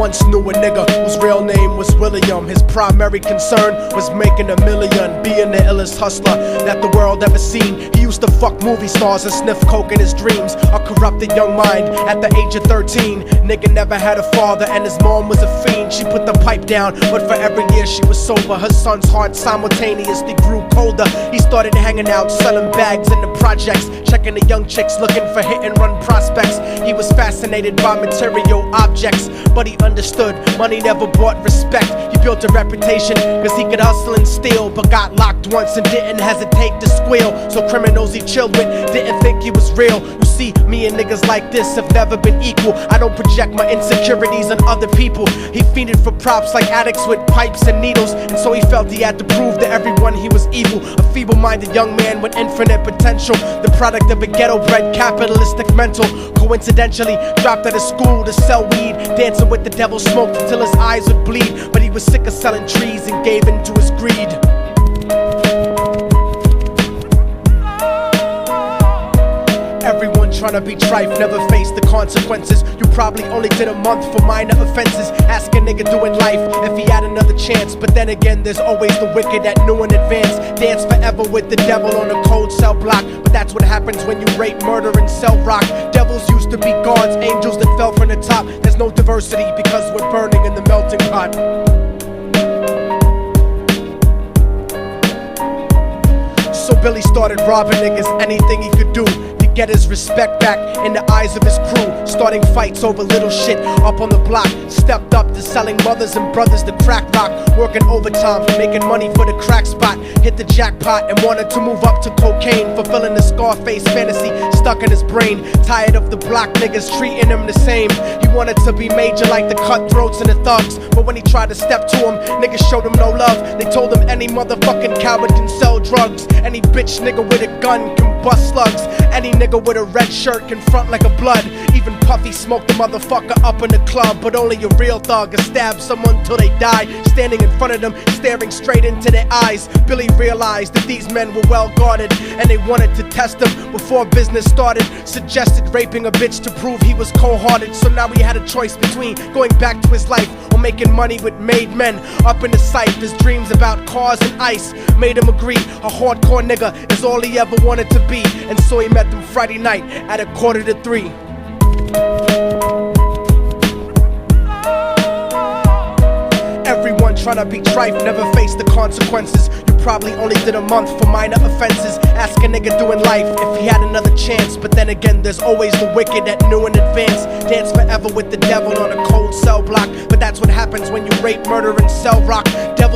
once knew a nigga whose real name was William. His primary concern was making a million, being the illest hustler that the world ever seen. He used to fuck movie stars and sniff coke in his dreams. A corrupted young mind at the age of 13. Nigga never had a father and his mom was a fiend. She put the pipe down, but for every year she was sober, her son's heart simultaneously grew colder. He started hanging out, selling bags in the projects, checking the young chicks looking for hit and run prospects. He was fascinated by material objects, but he understood money never bought respect. He built a reputation cause he could hustle and steal, but got locked once and didn't hesitate to squeal. So criminals he chilled with didn't think he was real. You see, me and niggas like this have never been equal. I don't project my insecurities on other people. He fiended for props like addicts with pipes and needles, and so he felt he had to prove to everyone he was evil. A feeble-minded young man with infinite potential, the product of a ghetto-bred capitalistic mental. Coincidentally dropped out of school to sell weed, dancing with the devil, smoked until his eyes would bleed. But he was sick of selling trees and gave in to his greed. Everyone tryna be trife, never face the consequences. You probably only did a month for minor offenses. Ask a nigga doing life if he had another chance. But then again, there's always the wicked that knew in advance. Dance forever with the devil on a cold cell block. But that's what happens when you rape, murder, and sell rock. Devils used to be gods, angels that fell from the top. There's no diversity because we're burning in the melting pot. So Billy started robbing niggas, anything he could do to get his respect back in the eyes of his crew. Starting fights over little shit up on the block. Stepped up to selling mothers and brothers the crack rock. Working overtime, making money for the crack spot. Hit the jackpot and wanted to move up to cocaine, fulfilling the Scarface fantasy stuck in his brain. Tired of the block niggas treating him the same. He wanted to be major like the cutthroats and the thugs, but when he tried to step to him, niggas showed him no love. They told him any motherfucking coward can sell drugs. Any bitch nigga with a gun can bust slugs. Any nigga with a red shirt can front like a blood. Even Puffy smoked the motherfucker up in the club. But only a real thug can stab someone till they die. Standing in front of them, staring straight into their eyes, Billy realized that these men were well guarded, and they wanted to test him before business started. Suggested raping a bitch to prove he was cold-hearted. So now he had a choice between going back to his life or making money with made men. Up in the sight, his dreams about cars and ice made him agree a hardcore nigga is all he ever wanted to be. And so he met them Friday night at 2:45. Everyone tryna be trife, never face the consequences. You probably only did a month for minor offenses. Ask a nigga doing life if he had another chance. But then again, there's always the wicked that knew in advance. Dance forever with the devil on a cold cell block. But that's what happens when you rape, murder, and sell rock. Devils